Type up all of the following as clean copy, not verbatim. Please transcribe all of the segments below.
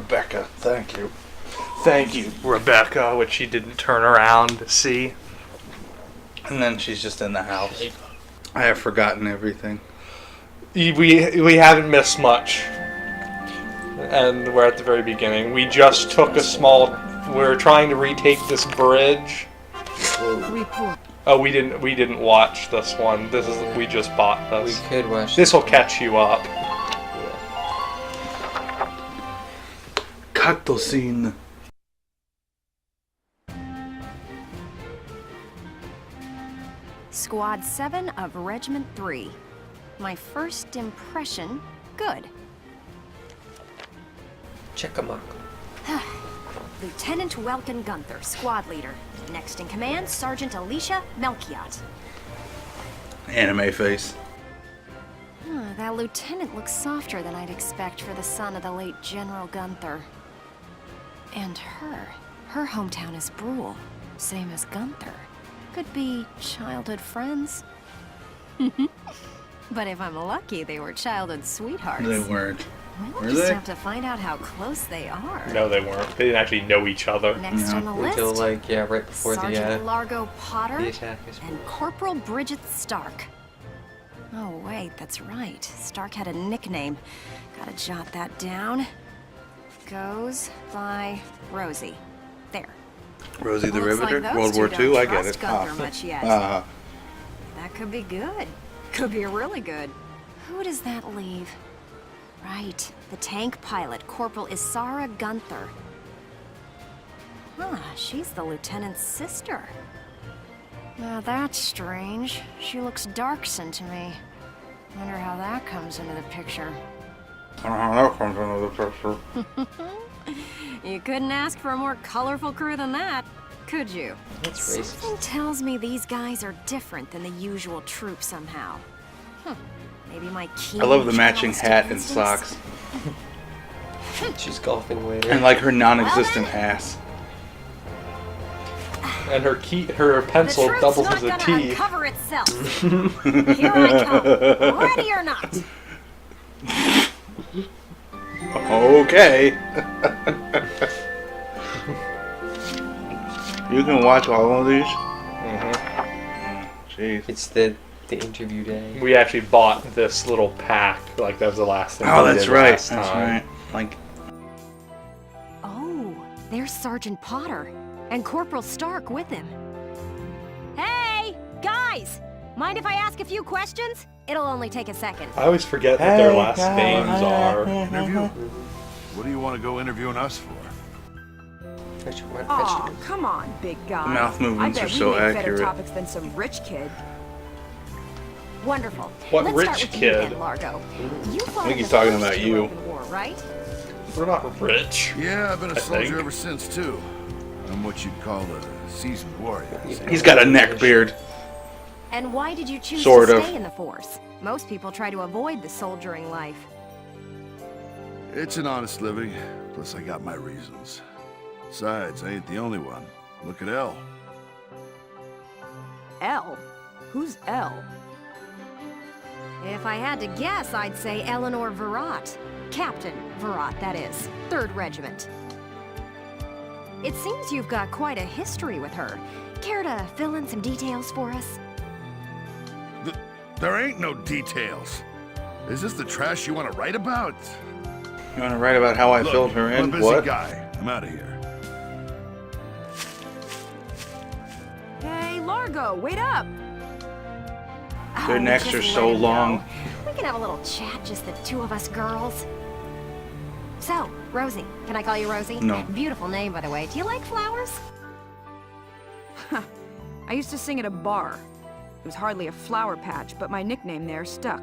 Rebecca, thank you. Thank you, Rebecca, which she didn't turn around to see. And then she's just in the house. I have forgotten everything. We haven't missed much. And we're at the very beginning. We just took a small... We're trying to retake this bridge. Report. Oh, we didn't watch this one. We just bought this. We could watch. This will catch you up. Cut the scene. Squad 7 of Regiment 3. My first impression, good. Check 'em out. Lieutenant Welkin Gunther, squad leader. Next in command, Sergeant Alicia Melchiot. Anime face. That lieutenant looks softer than I'd expect for the son of the late General Gunther. And her hometown is Brule, same as Gunther. Could be childhood friends. But if I'm lucky, they were childhood sweethearts. They weren't. We'll just have to find out how close they are. No, they weren't. They didn't actually know each other. Next on the list, Until right before Sergeant Largo Potter the attack is. and Corporal Bridget Stark. Oh wait, that's right. Stark had a nickname. Gotta jot that down. Goes by Rosie. There. Rosie the Looks Riveter? like World those War two II? don't I get trust it. Gunther much yet. That could be good. Could be really good. Who does that leave? Right, the tank pilot, Corporal Isara Gunther. She's the lieutenant's sister. Now that's strange. She looks dark-skinned to me. Wonder how that comes into the picture. I don't know how that comes into the picture. You couldn't ask for a more colorful crew than that, could you? That's Something racist. tells me these guys are different than the usual troop somehow. Maybe my keen I love the matching journalistic hat and instincts? socks. She's golfing later. And like her non-existent ass. And her pencil The doubles truth's as a not gonna T. uncover itself. Here I come, ready or not. Okay. You can watch all of these? Jeez. It's the interview day. We actually bought this little pack. Like, that was the last thing Oh, we that's did right. last That's time. right. Like, Oh, there's Sergeant Potter and Corporal Stark with him. Hey, guys! Mind if I ask a few questions? It'll only take a second. I always forget what their last names are. Interview? What do you want to go interviewing us for? Aw, come on, big guy. The mouth movements I bet are so we make accurate. better topics than some rich kid. Wonderful. What Let's rich start with kid? You then, Largo. You fought I think in he's the talking first about two you. Open War, right? We're not rich. Yeah, I've been a I soldier think. ever since, too. I'm what you'd call a seasoned warrior. He's got a neck beard. And why did you choose Sort to of. stay in the force? Most people try to avoid the soldiering life. It's an honest living, plus I got my reasons. Besides, I ain't the only one. Look at Elle. Elle? Who's Elle? If I had to guess, I'd say Eleanor Virat. Captain Virat, that is. 3rd Regiment. It seems you've got quite a history with her. Care to fill in some details for us? There ain't no details. Is this the trash you want to write about? You want to write about how I Look, filled her I'm in? a busy What? guy. I'm out of here. Hey, Largo, wait up! Their Oh, necks just are let so him long. go. We can have a little chat, just the two of us girls. So, Rosie. Can I call you Rosie? No. Beautiful name, by the way. Do you like flowers? I used to sing at a bar. It was hardly a flower patch, but my nickname there stuck.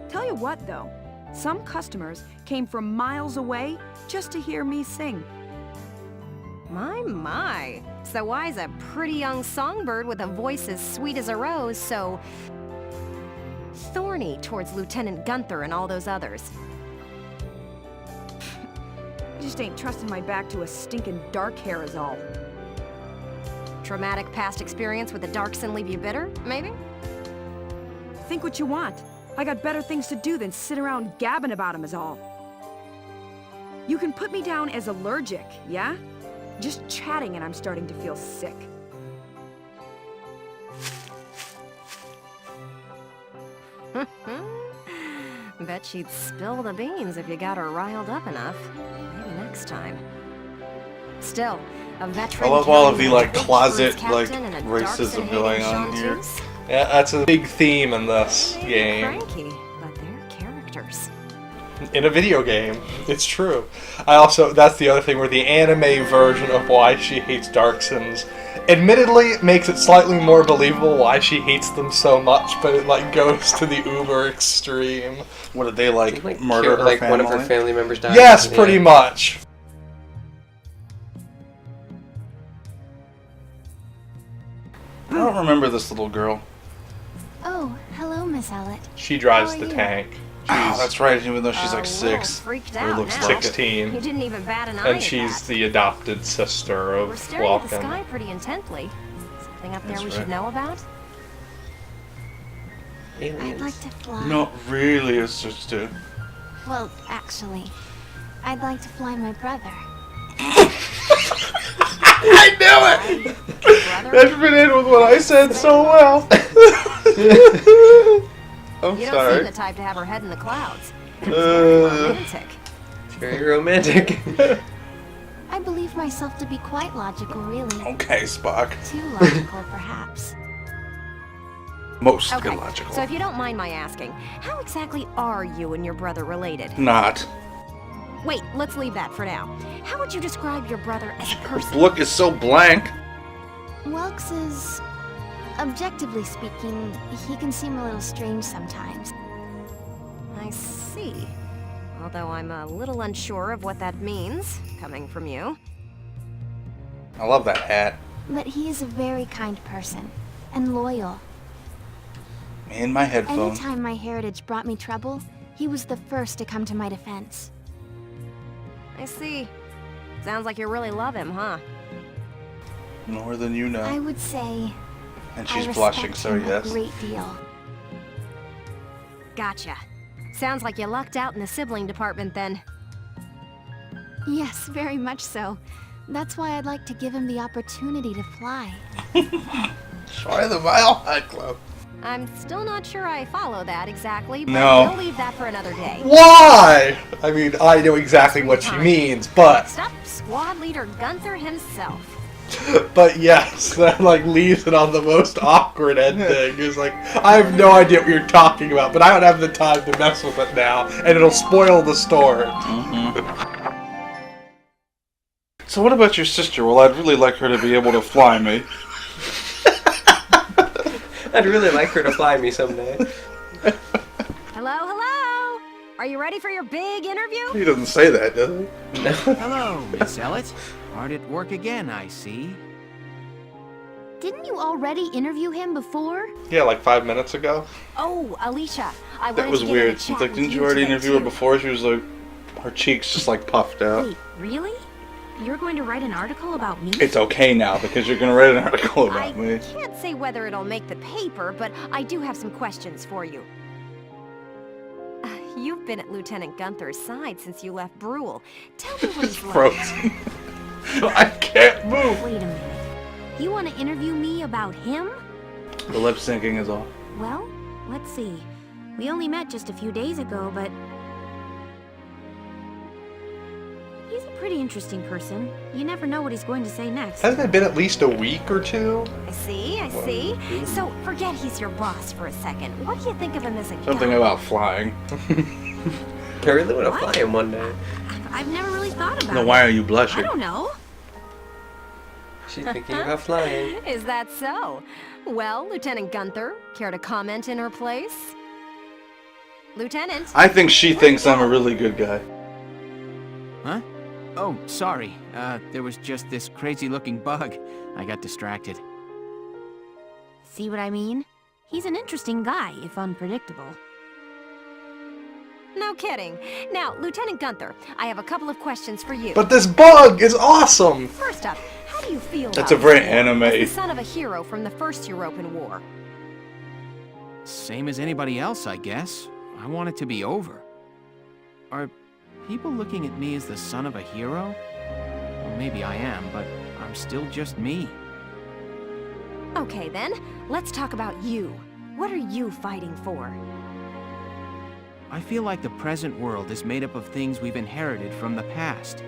Tell you what, though. Some customers came from miles away just to hear me sing. My. So why's a pretty young songbird with a voice as sweet as a rose so thorny towards Lieutenant Gunther and all those others? I just ain't trusting my back to a stinking dark hair is all. Traumatic past experience with the Darkson leave you bitter, maybe? Think what you want. I got better things to do than sit around gabbing about him is all. You can put me down as allergic, yeah? Just chatting and I'm starting to feel sick. Bet she'd spill the beans if you got her riled up enough. Maybe next time. Still, a veteran. I love all of the Gallian like Militia closet Squad like captain and a racism dark-sided going on Sean here. Tooze. Yeah, that's a big theme in this game. Cranky, but they're characters. In a video game, it's true. That's the other thing where the anime version of why she hates Darksons admittedly makes it slightly more believable why she hates them so much, but it like goes to the uber extreme. What did they like, Like, murder her like family? one of her family members died. Yes, Yeah. pretty much. I don't remember this little girl. Oh, hello, Miss Ellet. She drives How are the you? tank. Oh, that's right, even though she's like A little 6. freaked Or out looks now. like it. 16. You didn't even bat an eye And at she's that. the adopted sister We're of staring at the Welcome. sky pretty intently. Something up there That's we right. should know about? I'd Aliens. like to fly. Not really, it's just a... Well, actually, I'd like to fly my brother. I knew it! Brother? That fit in with what I said so well. I'm You don't seem sorry. the type to have her head in the clouds. It's very romantic. It's very romantic. I believe myself to be quite logical, really. Okay, Spock. Too logical, perhaps. Most Okay, illogical. so if you don't mind my asking, how exactly are you and your brother related? Not. Wait, let's leave that for now. How would you describe your brother as a person? Look is so blank. Welks is, objectively speaking, he can seem a little strange sometimes. I see. Although I'm a little unsure of what that means, coming from you. I love that hat. But he is a very kind person, and loyal. Me and my headphones. Anytime my heritage brought me trouble, he was the first to come to my defense. I see. Sounds like you really love him, huh? More than you know. I would say And I she's respect blushing, so him yes. a great deal. Gotcha. Sounds like you lucked out in the sibling department then. Yes, very much so. That's why I'd like to give him the opportunity to fly. Try the Mile High Club. I'm still not sure I follow that exactly, but No. we'll leave that for another day. Why? I mean, I know exactly what she means, but Next up, squad leader Gunther himself. yes, that like leaves it on the most awkward ending. It's like I have no idea what you're talking about, but I don't have the time to mess with it now, and it'll spoil the story. So what about your sister? Well, I'd really like her to be able to fly me. I'd really like her to fly me someday. Hello, hello! Are you ready for your big interview? He doesn't say that, does he? No. Hello, Miss Ellet. Hard at work again, I see. Didn't you already interview him before? Yeah, like 5 minutes ago. Oh, Alicia, I That wanted was to get in a weird. She's chat like, with didn't you already today, interview her too." before? She was like, her cheeks just like puffed out. Wait, really? You're going to write an article about me? It's okay now because you're gonna write an article I about me. can't say whether it'll make the paper, but I do have some questions for you. You've been at Lieutenant Gunther's side since you left Brule. Tell me what he's like. Frozen. I can't move. Wait a minute. You want to interview me about him? The lip syncing is off. Well, let's see. We only met just a few days ago, but... he's a pretty interesting person. You never know what he's going to say next. Hasn't it been at least a week or two? I see, I see. So, forget he's your boss for a second. What do you think of him as a Something guy? about flying. I really want to fly him one day. I've never really thought about No, it. why are you I blushing? don't know. She's thinking about flying. Is that so? Well, Lieutenant Gunther, care to comment in her place? Lieutenant? I think she thinks I'm a really good guy. Huh? Oh, sorry. There was just this crazy-looking bug. I got distracted. See what I mean? He's an interesting guy, if unpredictable. No kidding. Now, Lieutenant Gunther, I have a couple of questions for you. But this bug is awesome! First up, how do you feel That's about a very this war anime. as the son of a hero from the First European War? Same as anybody else, I guess. I want it to be over. Are people looking at me as the son of a hero? Well, maybe I am, but I'm still just me. Okay then, let's talk about you. What are you fighting for? I feel like the present world is made up of things we've inherited from the past.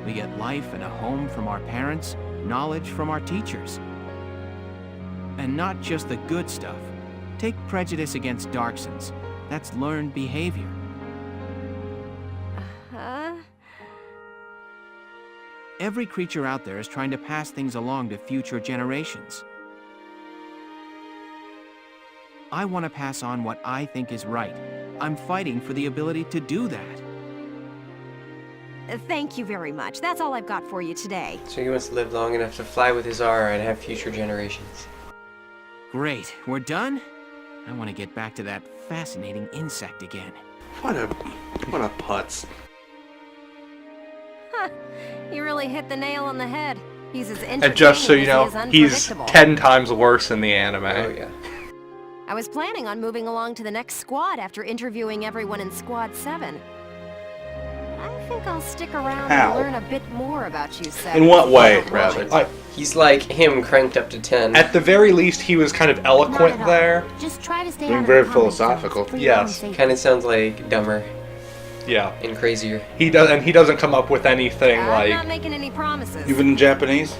We get life and a home from our parents, knowledge from our teachers. And not just the good stuff. Take prejudice against Darksons. That's learned behavior. Every creature out there is trying to pass things along to future generations. I want to pass on what I think is right. I'm fighting for the ability to do that. Thank you very much. That's all I've got for you today. So he wants to live long enough to fly with his aura and have future generations. Great, we're done? I want to get back to that fascinating insect again. What a putz. You really hit the nail on the head. He's as entertaining And just so you know, as he is he's unpredictable. 10 times worse in the anime. Oh yeah. I was planning on moving along to the next squad after interviewing everyone in Squad 7. I think I'll stick around How? and learn a bit more about you, 7. In what way, Watch rather? it. Like, He's like him cranked up to 10. at the very least, he was kind of Not eloquent at all. there. Just try to stay Being out of very the comments philosophical. for your own Yes. safety. Kind of sounds like dumber Yeah. and crazier. He doesn't come up with anything I'm like. not making any promises. Even in Japanese?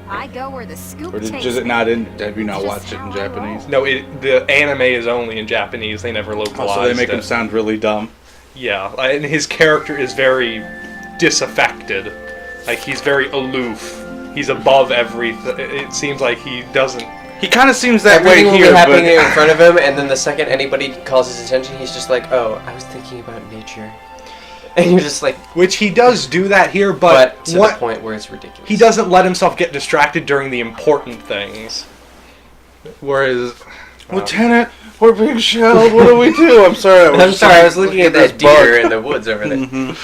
I go where the scoop Or takes does it me. not in? Have you not Just watched it how in I Japanese? roll. No, the anime is only in Japanese. They never localized Oh, so they make it. him sound really dumb. Yeah, and his character is very disaffected. Like, he's very aloof. He's above everything. It seems like he doesn't. He kind of seems that Everything way will here, be happening but in front of him, and then the second anybody calls his attention, he's just like, "Oh, I was thinking about nature," and you're just like, Which he does do that here, but but to the point where it's ridiculous. he doesn't let himself get distracted during the important things. Whereas, Lieutenant, we're being shelled. What do we do? I'm sorry. I'm sorry, I was looking at that this bug. deer in the woods over there.